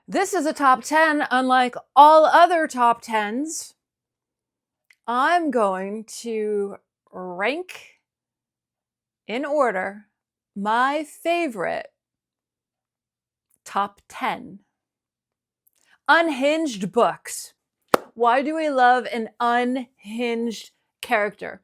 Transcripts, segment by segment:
This is a top 10 unlike all other top 10s. I'm going to rank in order my favorite top 10 unhinged books. Why do we love an unhinged character?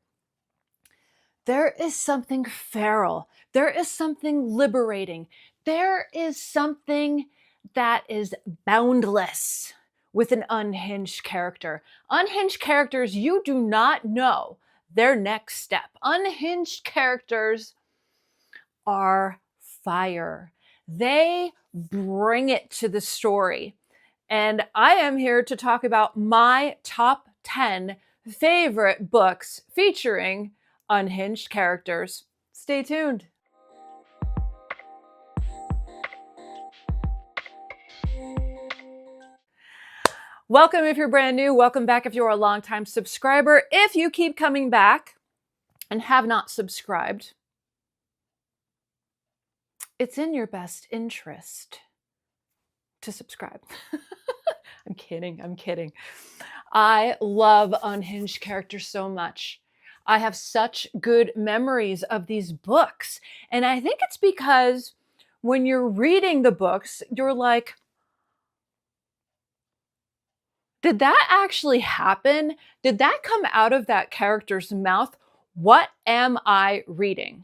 There is something feral. There is something liberating. There is something that is boundless with an unhinged character. Unhinged characters, you do not know their next step. Unhinged characters are fire. They bring it to the story. And I am here to talk about my top 10 favorite books featuring unhinged characters. Stay tuned. Welcome if you're brand new. Welcome back if you're a longtime subscriber. If you keep coming back and have not subscribed, it's in your best interest to subscribe. I'm kidding. I love unhinged characters so much. I have such good memories of these books. And I think it's because when you're reading the books, you're like, did that actually happen? Did that come out of that character's mouth? What am I reading?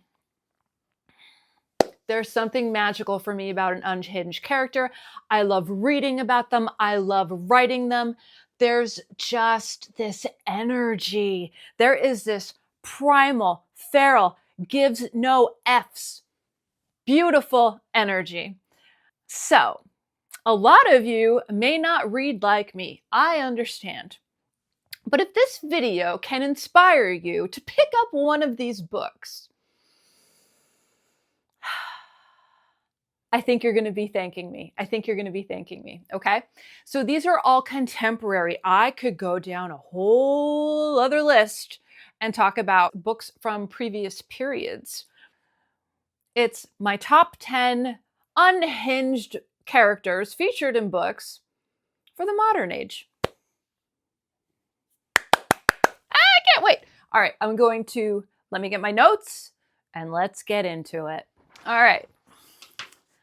There's something magical for me about an unhinged character. I love reading about them. I love writing them. There's just this energy. There is this primal, feral, gives no F's, beautiful energy. So, a lot of you may not read like me. I understand. But if this video can inspire you to pick up one of these books, I think you're going to be thanking me. Okay? So these are all contemporary. I could go down a whole other list and talk about books from previous periods. It's my top 10 unhinged characters featured in books for the modern age. I can't wait. All right, let me get my notes and let's get into it. All right.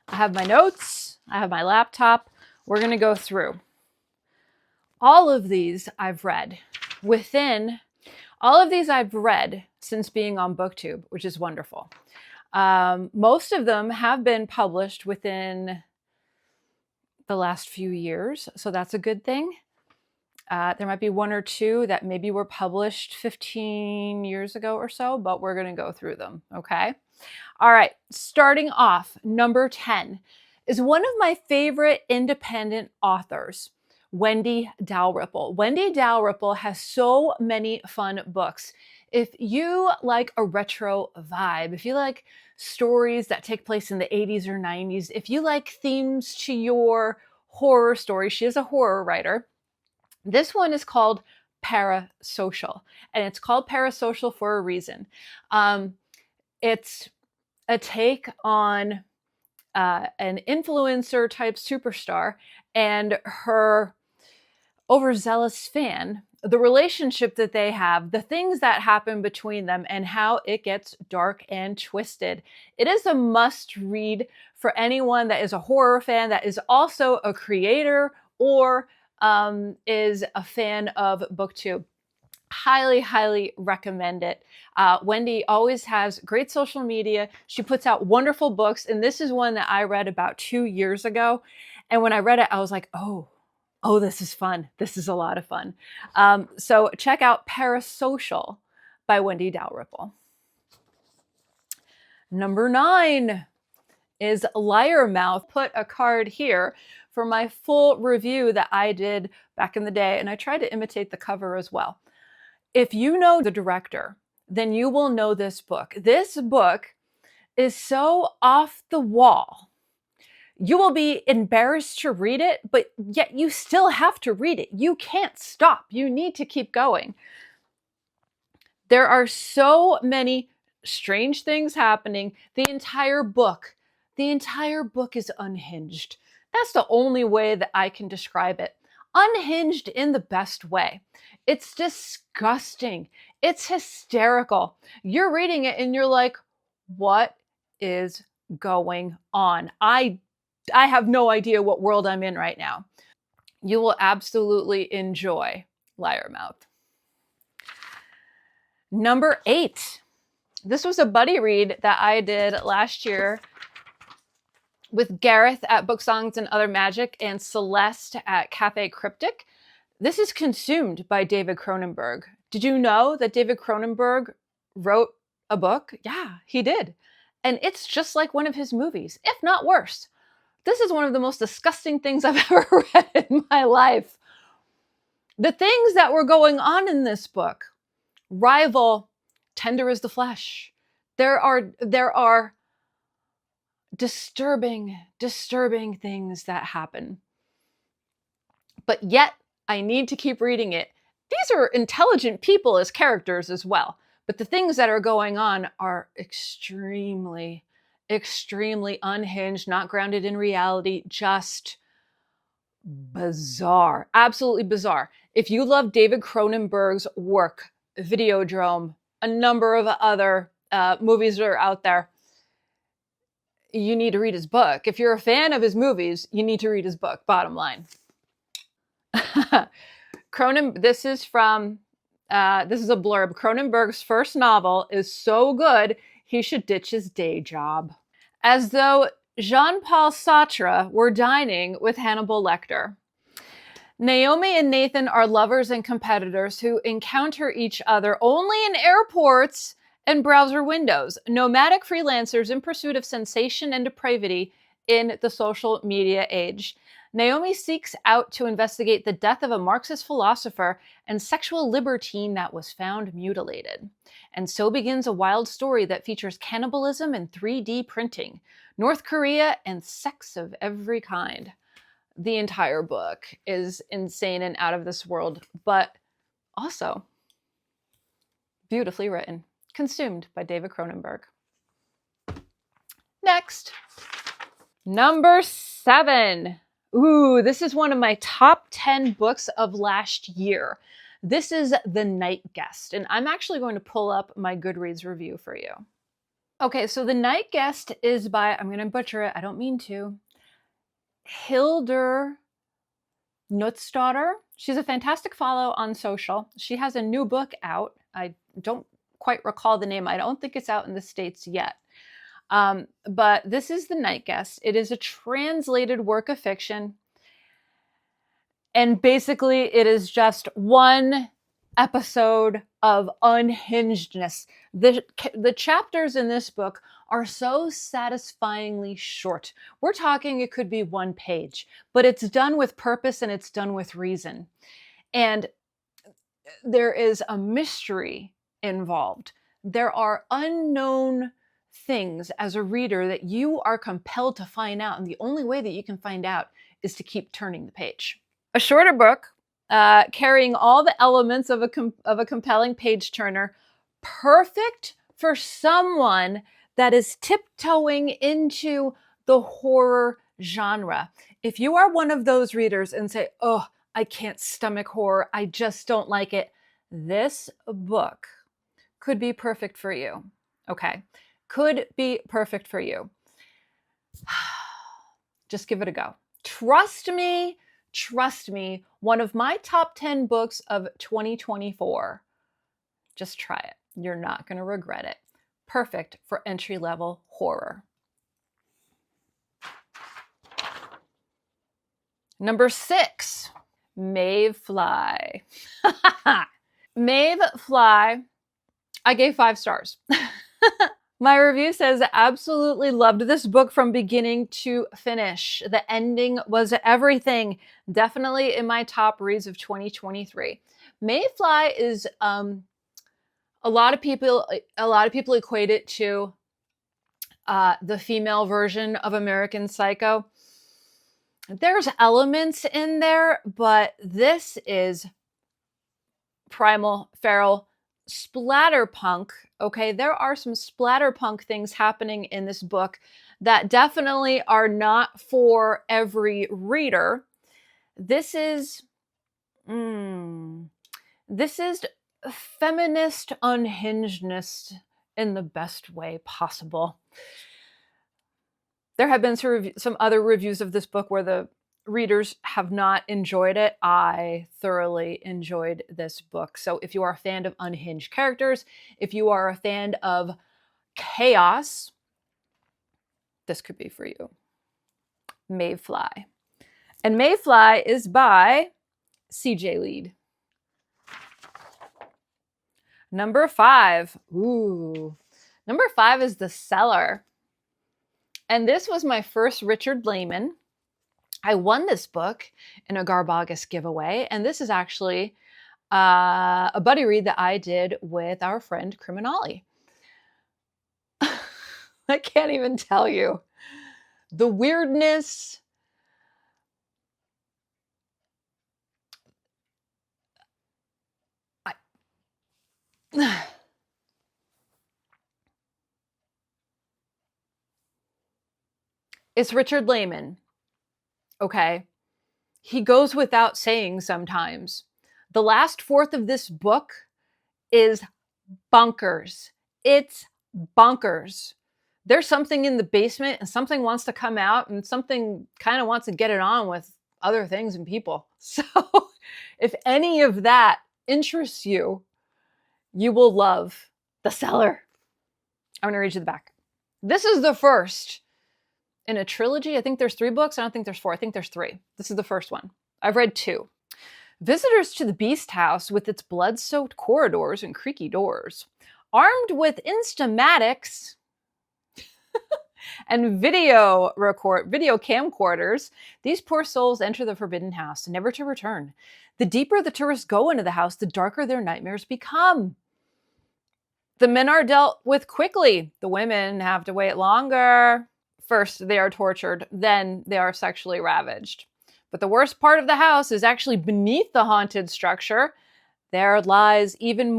I have my notes, I have my laptop. We're going to go through. All of these I've read since being on BookTube, which is wonderful. Most of them have been published within the last few years, so that's a good thing. There might be one or two that maybe were published 15 years ago or so, but we're going to go through them, okay? All right, starting off, number 10 is one of my favorite independent authors, Wendy Dalrymple. Wendy Dalrymple has so many fun books. If you like a retro vibe, if you like stories that take place in the 80s or 90s, if you like themes to your horror stories, she is a horror writer. This one is called Parasocial, and it's called Parasocial for a reason. It's a take on an influencer type superstar and her overzealous fan, the relationship that they have, the things that happen between them, and how it gets dark and twisted. It is a must read for anyone that is a horror fan, that is also a creator, or is a fan of BookTube. Highly recommend it. Wendy always has great social media. She puts out wonderful books, and this is one that I read about 2 years ago. And when I read it, I was like, oh, this is fun. This is a lot of fun. So check out Parasocial by Wendy Dalrymple. Number 9 is Liarmouth. Put a card here for my full review that I did back in the day, and I tried to imitate the cover as well. If you know the director, then you will know this book. This book is so off the wall. You will be embarrassed to read it, but yet you still have to read it. You can't stop. You need to keep going. There are so many strange things happening. The entire book is unhinged. That's the only way that I can describe it. Unhinged in the best way. It's disgusting. It's hysterical. You're reading it and you're like, what is going on? I have no idea what world I'm in right now. You will absolutely enjoy Liarmouth. Number 8. This was a buddy read that I did last year with Gareth at Book Songs and Other Magic and Celeste at Cafe Cryptic. This is Consumed by David Cronenberg. Did you know that David Cronenberg wrote a book? Yeah, he did. And it's just like one of his movies, if not worse. This is one of the most disgusting things I've ever read in my life. The things that were going on in this book rival Tender as the Flesh. There are disturbing things that happen. But yet, I need to keep reading it. These are intelligent people as characters as well. But the things that are going on are extremely unhinged, not grounded in reality, just bizarre. Absolutely bizarre. If you love David Cronenberg's work, Videodrome, a number of other movies that are out there, you need to read his book. If you're a fan of his movies, you need to read his book, bottom line. This is a blurb. Cronenberg's first novel is so good, he should ditch his day job. As though Jean-Paul Sartre were dining with Hannibal Lecter. Naomi and Nathan are lovers and competitors who encounter each other only in airports and browser windows, nomadic freelancers in pursuit of sensation and depravity in the social media age. Naomi seeks out to investigate the death of a Marxist philosopher and sexual libertine that was found mutilated. And so begins a wild story that features cannibalism and 3D printing, North Korea, and sex of every kind. The entire book is insane and out of this world, but also beautifully written. Consumed by David Cronenberg. Next, number 7. Ooh, this is one of my top 10 books of last year. This is The Night Guest, and I'm actually going to pull up my Goodreads review for you. Okay, so The Night Guest is by, I'm going to butcher it, I don't mean to, Hildur Knutsdottir. She's a fantastic follow on social. She has a new book out. I don't quite recall the name. I don't think it's out in the States yet. But this is The Night Guest. It is a translated work of fiction. And basically, it is just one episode of unhingedness. The chapters in this book are so satisfyingly short. We're talking it could be one page, but it's done with purpose and it's done with reason. And there is a mystery involved. There are unknown things as a reader that you are compelled to find out. And the only way that you can find out is to keep turning the page. A shorter book, carrying all the elements of a compelling page turner, perfect for someone that is tiptoeing into the horror genre. If you are one of those readers and say, oh, I can't stomach horror, I just don't like it, this book could be perfect for you. Okay, could be perfect for you. Just give it a go. Trust me, one of my top 10 books of 2024. Just try it. You're not going to regret it. Perfect for entry-level horror. Number 6, Maeve Fly. Maeve Fly, I gave 5 stars. My review says, absolutely loved this book from beginning to finish. The ending was everything. Definitely in my top reads of 2023. Maeve Fly is, a lot of people equate it to the female version of American Psycho. There's elements in there, but this is primal, feral, splatterpunk. Okay, there are some splatterpunk things happening in this book that definitely are not for every reader. This is feminist unhingedness in the best way possible. There have been some other reviews of this book where the readers have not enjoyed it. I thoroughly enjoyed this book. So if you are a fan of unhinged characters, if you are a fan of chaos, this could be for you. Maeve Fly. And Maeve Fly is by C.J. Leede. Number 5. Ooh. Number 5 is The Cellar. And this was my first Richard Laymon. I won this book in a Garbagus giveaway. And this is actually a buddy read that I did with our friend Criminali. I can't even tell you. The weirdness, it's Richard Laymon, okay? He goes without saying sometimes. The last fourth of this book is bonkers. It's bonkers. There's something in the basement and something wants to come out and something kind of wants to get it on with other things and people. So if any of that interests you, you will love The Cellar. I'm going to read you the back. This is the first in a trilogy. I think there's 3 books. I don't think there's 4. I think there's 3. This is the first one. I've read 2. Visitors to the Beast House with its blood-soaked corridors and creaky doors. Armed with Instamatics and video camcorders, these poor souls enter the forbidden house, never to return. The deeper the tourists go into the house, the darker their nightmares become. The men are dealt with quickly. The women have to wait longer. First, they are tortured. Then they are sexually ravaged. But the worst part of the house is actually beneath the haunted structure. There lies even a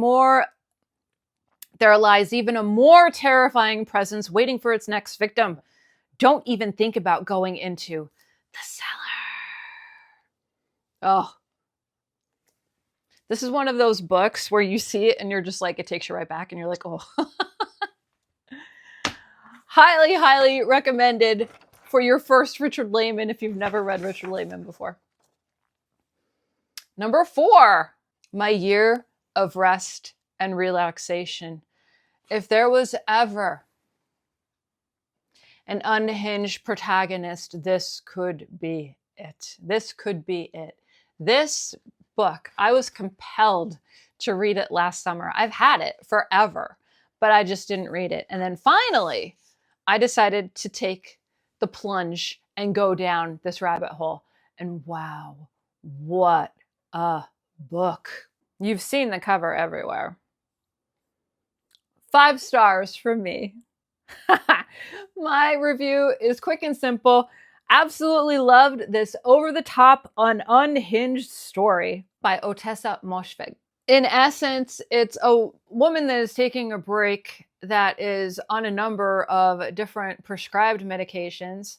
more terrifying presence waiting for its next victim. Don't even think about going into the cellar. Oh. This is one of those books where you see it and you're just like, it takes you right back and you're like, oh. Highly, highly recommended for your first Richard Laymon if you've never read Richard Laymon before. Number 4, My Year of Rest and Relaxation. If there was ever an unhinged protagonist, this could be it. This could be it. This book, I was compelled to read it last summer. I've had it forever, but I just didn't read it. And then finally, I decided to take the plunge and go down this rabbit hole. And wow, what a book. You've seen the cover everywhere. 5 stars from me. My review is quick and simple. Absolutely loved this over-the-top, unhinged story by Otessa Moshfegh. In essence, it's a woman that is taking a break that is on a number of different prescribed medications,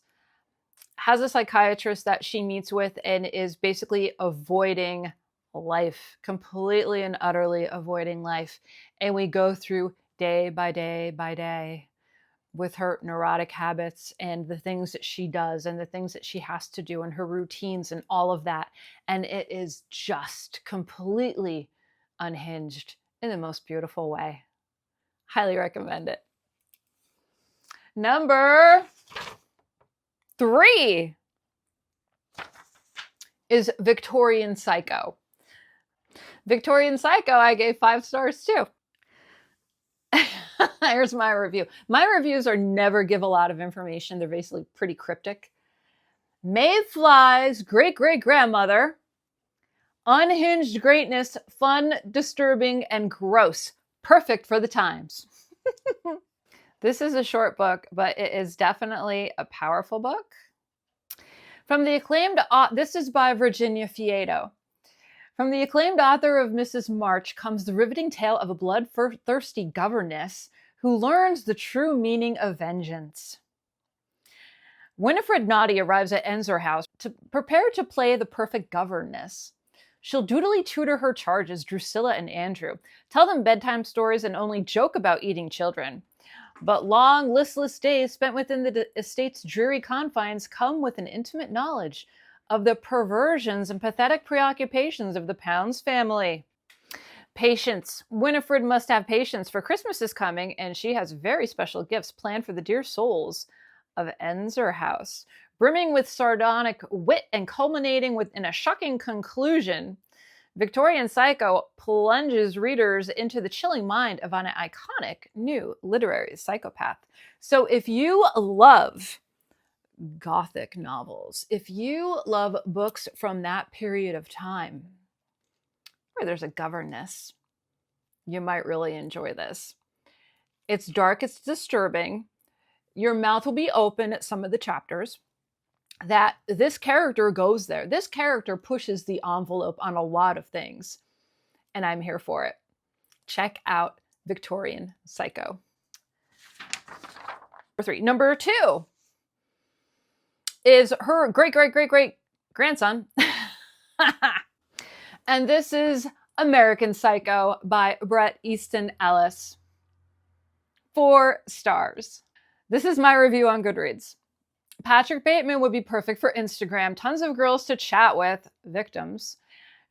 has a psychiatrist that she meets with, and is basically avoiding life, completely and utterly avoiding life. And we go through day by day by day with her neurotic habits and the things that she does and the things that she has to do and her routines and all of that. And it is just completely unhinged in the most beautiful way. Highly recommend it. Number 3 is Victorian Psycho. Victorian Psycho, I gave 5 stars too. Here's my review. My reviews are never give a lot of information. They're basically pretty cryptic. Maeve Fly's great-great-grandmother. Unhinged greatness, fun, disturbing, and gross. Perfect for the times. This is a short book, but it is definitely a powerful book. From the acclaimed, this is by Virginia Feito. From the acclaimed author of Mrs. March comes the riveting tale of a bloodthirsty governess who learns the true meaning of vengeance. Winifred Naughty arrives at Ensor House to prepare to play the perfect governess. She'll dutifully tutor her charges, Drusilla and Andrew, tell them bedtime stories, and only joke about eating children. But long, listless days spent within the estate's dreary confines come with an intimate knowledge of the perversions and pathetic preoccupations of the Pounds family. Patience. Winifred must have patience, for Christmas is coming, and she has very special gifts planned for the dear souls of Ensor House. Brimming with sardonic wit and culminating in a shocking conclusion, Victorian Psycho plunges readers into the chilling mind of an iconic new literary psychopath. So if you love Gothic novels, if you love books from that period of time where there's a governess, you might really enjoy this. It's dark, it's disturbing. Your mouth will be open at some of the chapters. That this character goes there. This character pushes the envelope on a lot of things, and I'm here for it. Check out Victorian Psycho. Number 2 is her great-great-great-great-grandson. And this is American Psycho by Bret Easton Ellis. 4 stars. This is my review on Goodreads. Patrick Bateman would be perfect for Instagram. Tons of girls to chat with, victims.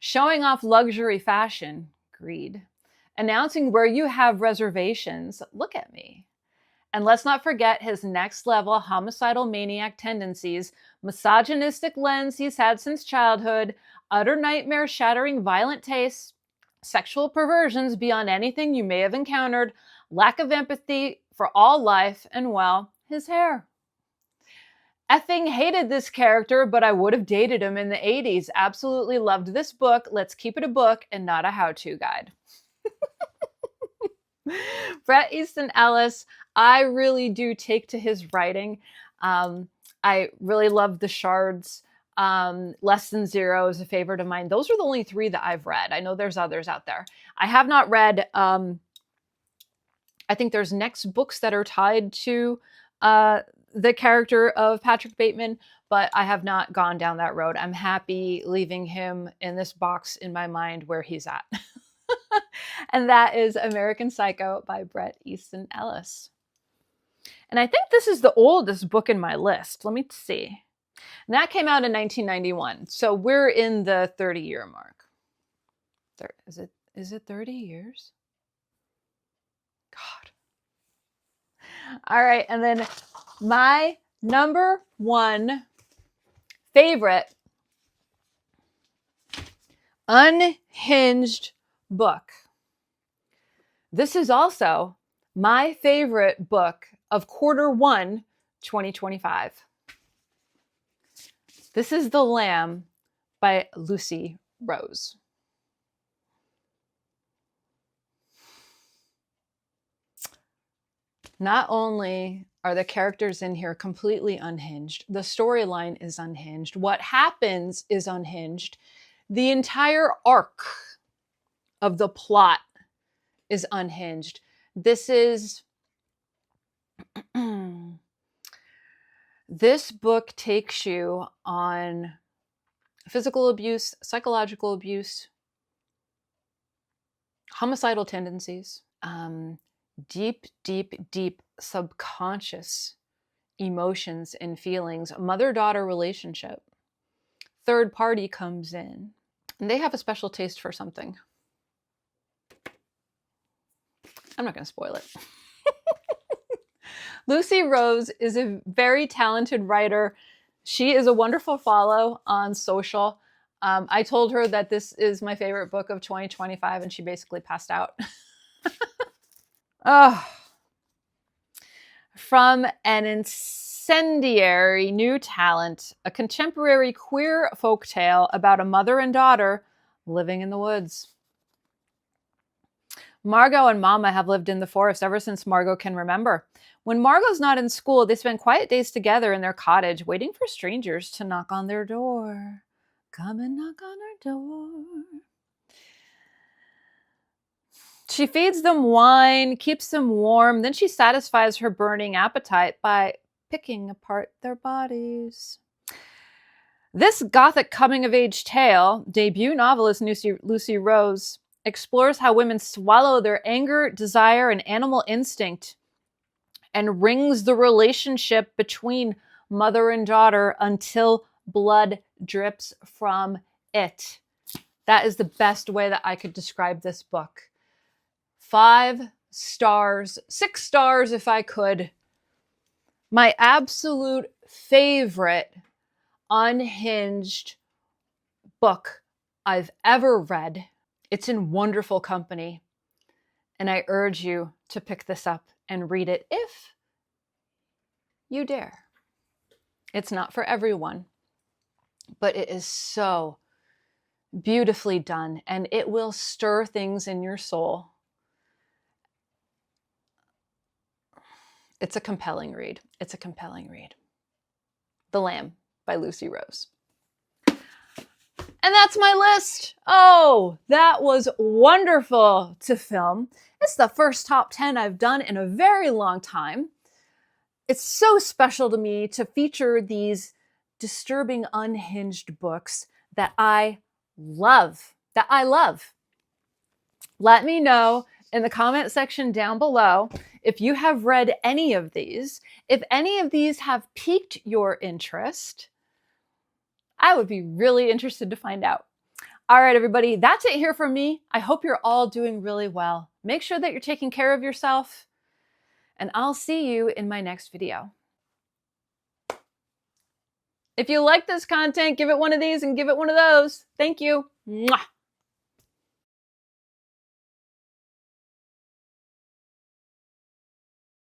Showing off luxury fashion, greed. Announcing where you have reservations, look at me. And let's not forget his next level homicidal maniac tendencies, misogynistic lens he's had since childhood, utter nightmare shattering violent tastes, sexual perversions beyond anything you may have encountered, lack of empathy for all life, and well, his hair. Effing hated this character, but I would have dated him in the 80s. Absolutely loved this book. Let's keep it a book and not a how-to guide. Bret Easton Ellis, I really do take to his writing. I really love The Shards. Less Than Zero is a favorite of mine. Those are the only 3 that I've read. I know there's others out there. I have not read, I think there's next books that are tied to the character of Patrick Bateman, but I have not gone down that road. I'm happy leaving him in this box in my mind where he's at. And that is American Psycho by Bret Easton Ellis. And I think this is the oldest book in my list. Let me see. And that came out in 1991. So we're in the 30-year mark. Is it 30 years? God. All right. And then my number 1 favorite unhinged book. This is also my favorite book of Q1 2025. This is The Lamb by Lucy Rose. Not only are the characters in here completely unhinged, the storyline is unhinged, what happens is unhinged, the entire arc of the plot is unhinged. This book takes you on physical abuse, psychological abuse, homicidal tendencies, deep, deep, deep subconscious emotions and feelings, mother-daughter relationship. Third party comes in, and they have a special taste for something. I'm not going to spoil it. Lucy Rose is a very talented writer. She is a wonderful follow on social. I told her that this is my favorite book of 2025, and she basically passed out. Oh. From an incendiary new talent, a contemporary queer folktale about a mother and daughter living in the woods. Margot and Mama have lived in the forest ever since Margot can remember. When Margot's not in school, they spend quiet days together in their cottage, waiting for strangers to knock on their door. Come and knock on our door. She feeds them wine, keeps them warm, then she satisfies her burning appetite by picking apart their bodies. This gothic coming-of-age tale, debut novelist Lucy Rose explores how women swallow their anger, desire, and animal instinct and wrings the relationship between mother and daughter until blood drips from it. That is the best way that I could describe this book. 5 stars, 6 stars if I could. My absolute favorite unhinged book I've ever read. It's in wonderful company, and I urge you to pick this up and read it if you dare. It's not for everyone, but it is so beautifully done, and it will stir things in your soul. It's a compelling read. It's a compelling read. The Lamb by Lucy Rose. And that's my list. Oh, that was wonderful to film. It's the first top 10 I've done in a very long time. It's so special to me to feature these disturbing, unhinged books that I love. Let me know in the comment section down below if you have read any of these. If any of these have piqued your interest, I would be really interested to find out. All right, everybody, that's it here from me. I hope you're all doing really well. Make sure that you're taking care of yourself, and I'll see you in my next video. If you like this content, give it one of these and give it one of those. Thank you. Mwah.